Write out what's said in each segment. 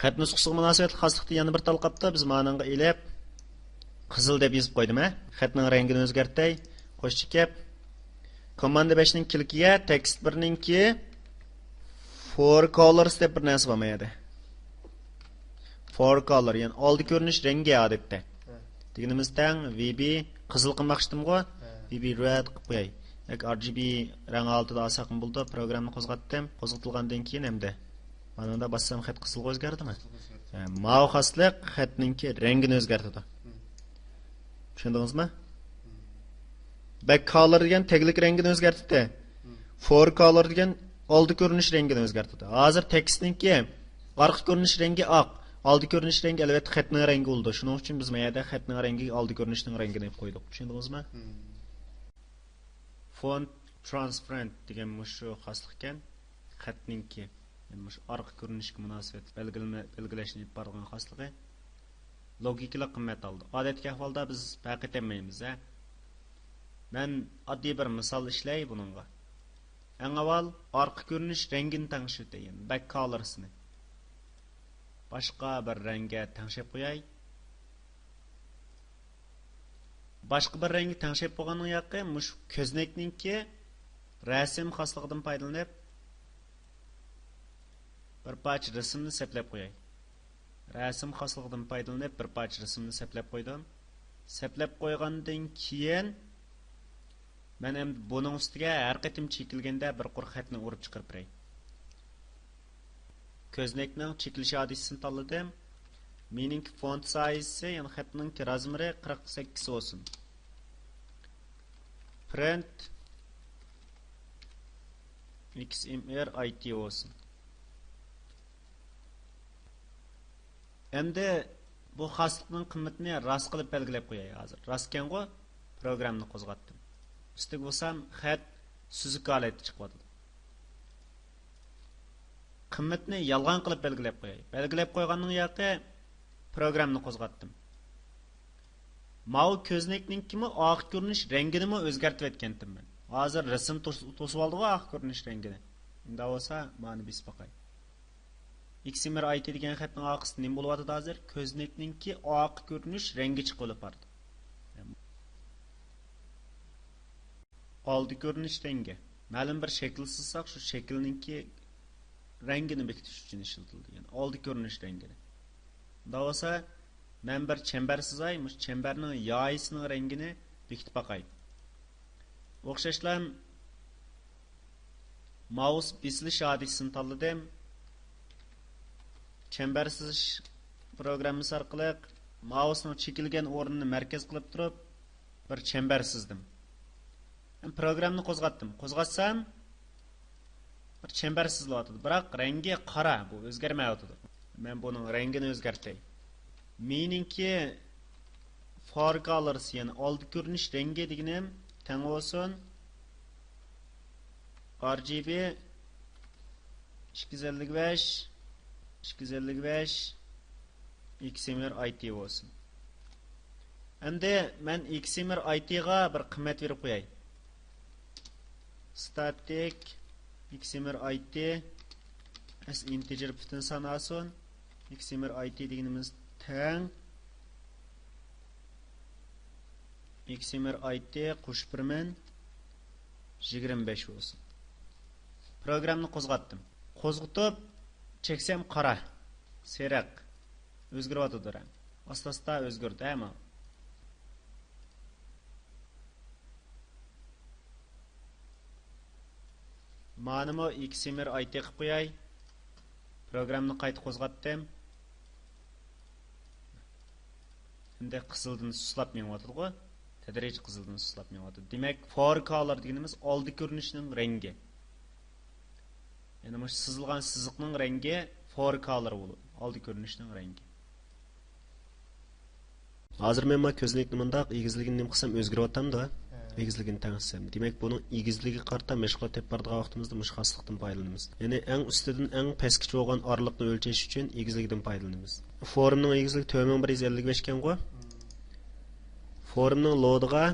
Xat nusxasiga munosabatli xoslikni yana bir talqabda biz ma'noga elib qizil deb yozib qo'ydim a. Xatning rangini o'zgartay. Qo'shchi kep. Command 5 ning kilkiga text 1 ningki for colors deb bir narsa bo'lmaydi. For color yani oldi ko'rinish rangi odatda. Deganimizdan VB qizil qilmoqchimgo. VB red qilib qo'yay. Yoki RGB rang oltida olsaqim bo'ldi. Programni qo'zg'atdim. Qo'zg'atilgandan keyin hamda mana bunda bassam xat qizil o'zgardimi? Ma'u xoslik xatningki rangini o'zgartirdi. Tushundingizmi? Back color degan taglik rangini o'zgartirdi. For color degan oldi ko'rinish rangini o'zgartirdi. Hozir tekstningki orqa ko'rinish rangi oq, oldi ko'rinish rangi albatta xatning rangi bo'ldi. Shuning uchun biz mayada xatning rangiga oldi ko'rinishning rangini deb qo'ydik. Tushundingizmi? Font transparent degan shu xoslik ekan. Xatningki yani shu orqa ko'rinishga munosabat belgilashni borgan xosligi logikali qimmat oldi. Odatda ahvolda biz faqat etmaymiz. Men oddiy bir misol ishlay buningga. Eng avval orqa ko'rinish rangini tangshitayman, back colors'ni. Boshqa bir rangga tangshib qo'yay. Boshqa bir rangga tangshib qo'yganning yoqi mush ko'znakningki rasm xosligidan foydalanib bir parcha rasmni seplab qo'yay. Rasm xosligidan foydalanib bir parcha rasmni seplab qo'ydim. Seplab qo'ygandan keyin men ham buning ustiga har qatim chekilganda bir quruq xatni urib chiqarib beray. Ko'znakning chekilish odisini tanladim. Mening font size yani xatning razmeri 48 olsun. Print XMR IT olsun. Endi bu xoslikning qimmatini rast qilib belgilab qo'yay hozir. Rastkengo programni qo'zg'atdim. Üstig bo'lsam xat suzuq holatda chiqadi. Qimmatni yolg'on qilib belgilab qo'yay. Belgilab qo'yganning yoqi programni qo'zg'atdim. Mau ko'znakningkimi oq ko'rinish rangini o'zgartirib etgandim men. Hozir rasm to'sib oldi-ku oq ko'rinish rangini. Unda bo'lsa, ma'ni bis boqay. XMR IT degan xatning oqisi nima bo'lyapti hozir? Ko'znakningki oq ko'rinish rangi chiqib qolib. Oldi ko'rinish rangi. Ma'lum bir shakl sizsaq, shu shaklningki rangini bekitish uchun ishlatildi. Yani oldi ko'rinish rangini. Unda bo'lsa, men bir chambar sizay, mush chambarning yoyisining rangini bekitib boqay. O'xshashlam mouse bisilish odisini tanladim. Chambar sizish programmasi orqali mousening chekilgan o'rnini markaz qilib turib bir chambar sizdim. Programni qo'zg'atdim. Qo'zg'atsam bir chambar sizilyapti. Biroq rangi qora, bu o'zgarmayapti. Men buning rangini o'zgartay. Meningki for colors yani oldi ko'rinish rangi deganim teng bo'lsin. RGB 255 XMR IT bo'lsin. Endi men XMR IT ga bir qimmat berib qo'yay. Static XMR IT as integer butun son olsin. XMR IT deganimiz teng XMR IT qo'shib birman 25 bo'lsin. Programni qo'zg'atdim. Qo'zg'atib cheksam qora, seriq o'zgaryapti rang. Asta-asta o'zgardi, ama Ma'nimi XMR IT qilib qo'yay. Programni qayta qo'zg'atdim. Endi qizildan suslab menyapti-ku. Tadrij qizildan suslab menyapti. Demak, for color deganimiz oldi ko'rinishning rangi. Yani bu sızılgan sızıqning rangi for color bo'ladi. Oldi ko'rinishning rangi. Hozir men ko'znakni bundaq egizligini nim qilsam o'zgaryapti-da. Egizligini tangsam. Demak, buning egizligi qarta mashg'ulot tep bardigan vaqtimizda mush xoslikdan foydalanamiz. Yani eng ustidan eng pastga bo'lgan oraliqni o'lchash uchun egizlikdan foydalanamiz. Forumning egizligi 9155 ekan-ku. Forumning loadiga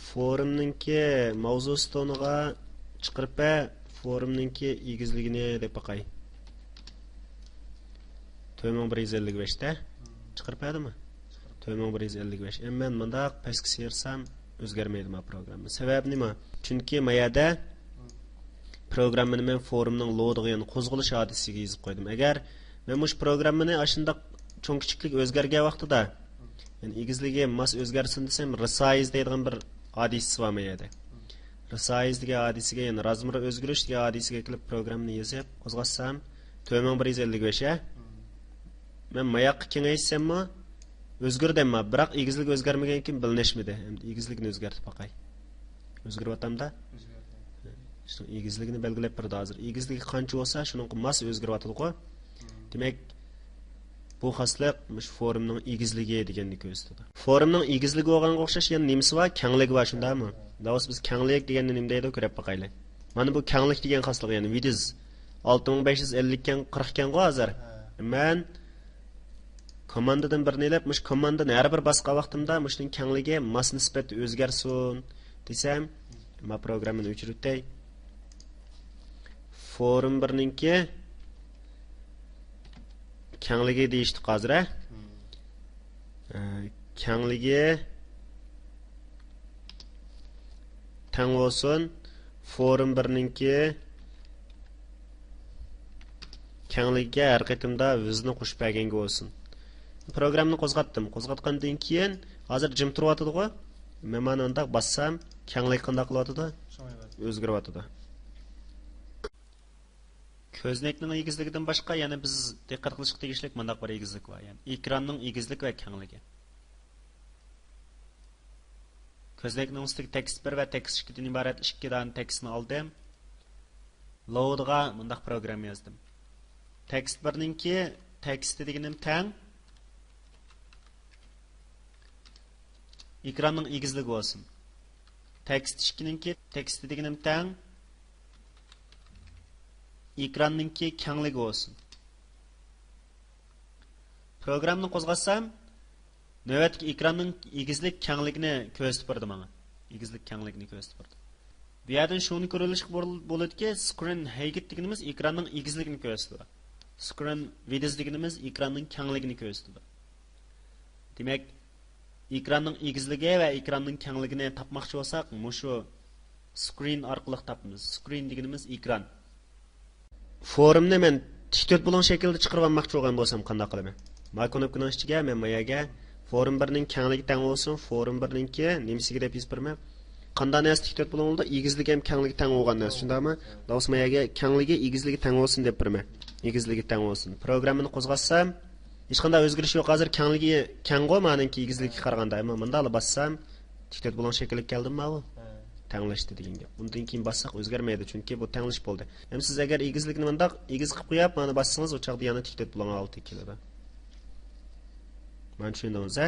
forumningki mavzu stoniga chiqirib forumningki egizligini deb boqay. 4155'te chiqirpadimi? 4155. Men bundaq pastga sersam o'zgarmaydi ma programma. Sababi nima? Chunki mayada programmani men forumning loadigan qo'zg'alish hodisiga yozib qo'ydim. Agar men mush programmani ashundaq cho'ng kichiklik o'zgargan vaqtida, ya'ni egizligi mas o'zgarsin desam, resize deydigan bir hodisi bor mayada. Resize degan hodisiga, ya'ni razmir o'zgarish degan hodisiga kelib programmani yozib, qo'zg'atsam 4155 a men mayaqqa kengaytsammi o'zgardimmi, biroq egizlik o'zgarmagan ekan bilinishmidi. Endi egizlikni o'zgartib boqay. O'zgaryaptimda? İşte egizligini belgilab berdi hozir. Egizligi qancha bo'lsa, shuning mas o'zgaryapti-ku. Demak, bu xoslik mush forumning egizligi deganni ko'rsatadi. Forumning egizligi bo'lganga o'xshash yana nimasi bor? Kengligi bor, shundaymi? Davos biz kenglik deganni nima deydi, ko'rib boqaylik. Mana bu kenglik degan xoslik, ya'ni width 6550 kan 40 kan hozir. Men komandadan birini ilib, mush komandani har bir basqa vaqtimda mushning kengligi mas nisbati o'zgarsin desam, ma programmani o'chiribday. Forum birninki kengligi deyishdi hozir. Kengligi teng bo'lsin. Forum birninki kengligiga har qatimda o'zini qo'shib berganga bo'lsin. Programmani qo'zg'atdim. Qo'zg'atgandan keyin hozir jim turyapti-ku. Men mana undaq bassam, kenglik qanday qilyapti? O'zgaryapti. Ko'znakning egizligidan boshqa yana biz diqqat qilishga tegishli mandaq bir egizlik bor, ya'ni ekranning egizlik va kengligi. Ko'znakning ustidagi tekst 1 va tekst 2 dan iborat 2 dan tekstni oldim. Loadga mandaq program yozdim. Tekst 1ninki teksti deganim teng ekranning egizligi bo'lsin. Tekst 2ninki teksti deganim teng ekranninki kengligi bo'lsin. Programni qo'zg'atsam, navbatdagi ekranning egizlik kengligini ko'rsatib berdi menga. Egizlik kengligini ko'rsatib berdi. Bu yerdan shuni ko'rilish bo'ladiki, screen height deganimiz ekranning egizligini ko'rsatadi. Screen width deganimiz ekranning kengligini ko'rsatadi. Demak, ekranning egizligi va ekranning kengligini topmoqchi bo'lsak, mushu screen orqali topamiz. Screen deganimiz ekran. Forumni men tik bo'lgan shaklda chiqarib olmoqchi bo'lgan bo'lsam qanday qilaman? Ma knopkani ichiga men mayaga forum 1 ning kengligi teng bo'lsin, forum 1 ningki nimasiga deb yozib berman. Qanday narsa tik bo'lgan bo'lsa, egizligi ham kengligi teng bo'lgan narsa, shundaymi? Davos mayaga kengligi egizligi teng bo'lsin deb berman. Egizligi teng bo'lsin. Programmani qo'zg'atsam, hech qanday o'zgarish yo'q. Hozir kengligi keng bo'lmaganki egizligiga qaraganda, ammo bunda bassam tik bo'lgan shaklga keldimmi bu? Tenglashdi degan gap. Bundan keyin bassak o'zgarmaydi, chunki bu tenglish bo'ldi. Ham siz agar egizlikni bundaq egiz qilib qo'yib, mana bassangiz, o chaqda yana tikdat bilan olti keladi. Mana tushundingiz, a?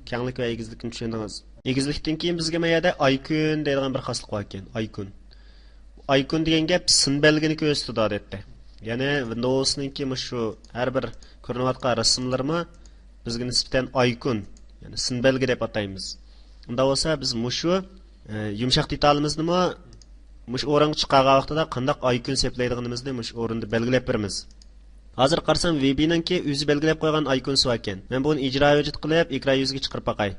Kenglik va egizlikni tushundingiz. Egizlikdan keyin bizga mayada icon deydigan bir xoslik bor ekan. Icon degan gap sin belgini ko'rsatadi odatda. Ya'ni Windows'ninki shu har bir ko'rinayotgan rasmlarni bizga nisbatan icon, ya'ni sin belgi deb ataymiz. Unda bo'lsa biz shu yumshoq detalimizni mush o'ringa chiqqan vaqtida qanday icon seplaydiganimizni mush o'rinda belgilab beramiz. Hozir qarsam VB-ninki o'zi belgilab qo'ygan icon su ekan. Men buni ijro vujud qilib ekran yuziga chiqarib boqay.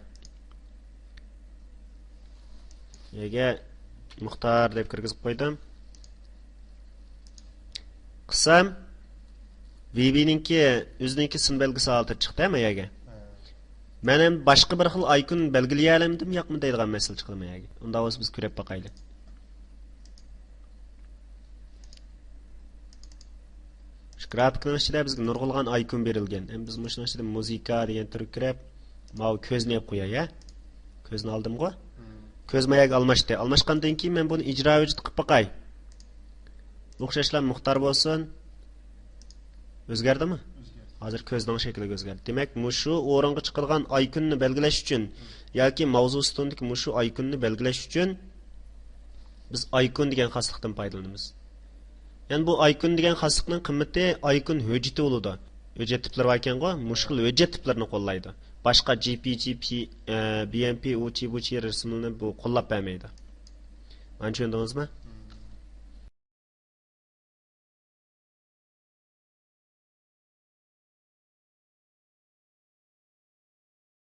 Yega Muxtar deb kirgizib qo'ydim. Qisam VB-ninki o'zininki sin belgisi olib chiqdimi yaga? Men ham boshqa bir xil icon belgilay olamdim, yo'qmi deydigan masala chiqdi menga. Unda o'z biz ko'rib boqaylik. Shu grafikning ichida bizga nurg'ulg'an icon berilgan. Ham biz mana shu ichida muzika degan turi kirib, mau ko'zni yeb qo'yay, ya. Ko'zni oldim-ku. Ko'z mayaga almashdi. Almashgandan keyin men buni ijro vujud qilib boqay. O'xshashlar muxtar bo'lsin. O'zgardimi? Hozir ko'zning shakliga o'zgardi. Demak, mushu o'ringa chiqilgan iconni belgilash uchun yoki mavzu ustundagi mushu iconni belgilash uchun biz icon degan xoslikdan foydalanamiz. Ya'ni bu icon degan xoslikning qimmati icon hujjati bo'ladi. Hujjat tiplari bor ekan-ku, mushkil hujjat tiplarini qo'llaydi. Boshqa JPG, BMP, UCI, rasmlarni bu qo'llab bermaydi. Mana tushundingizmi?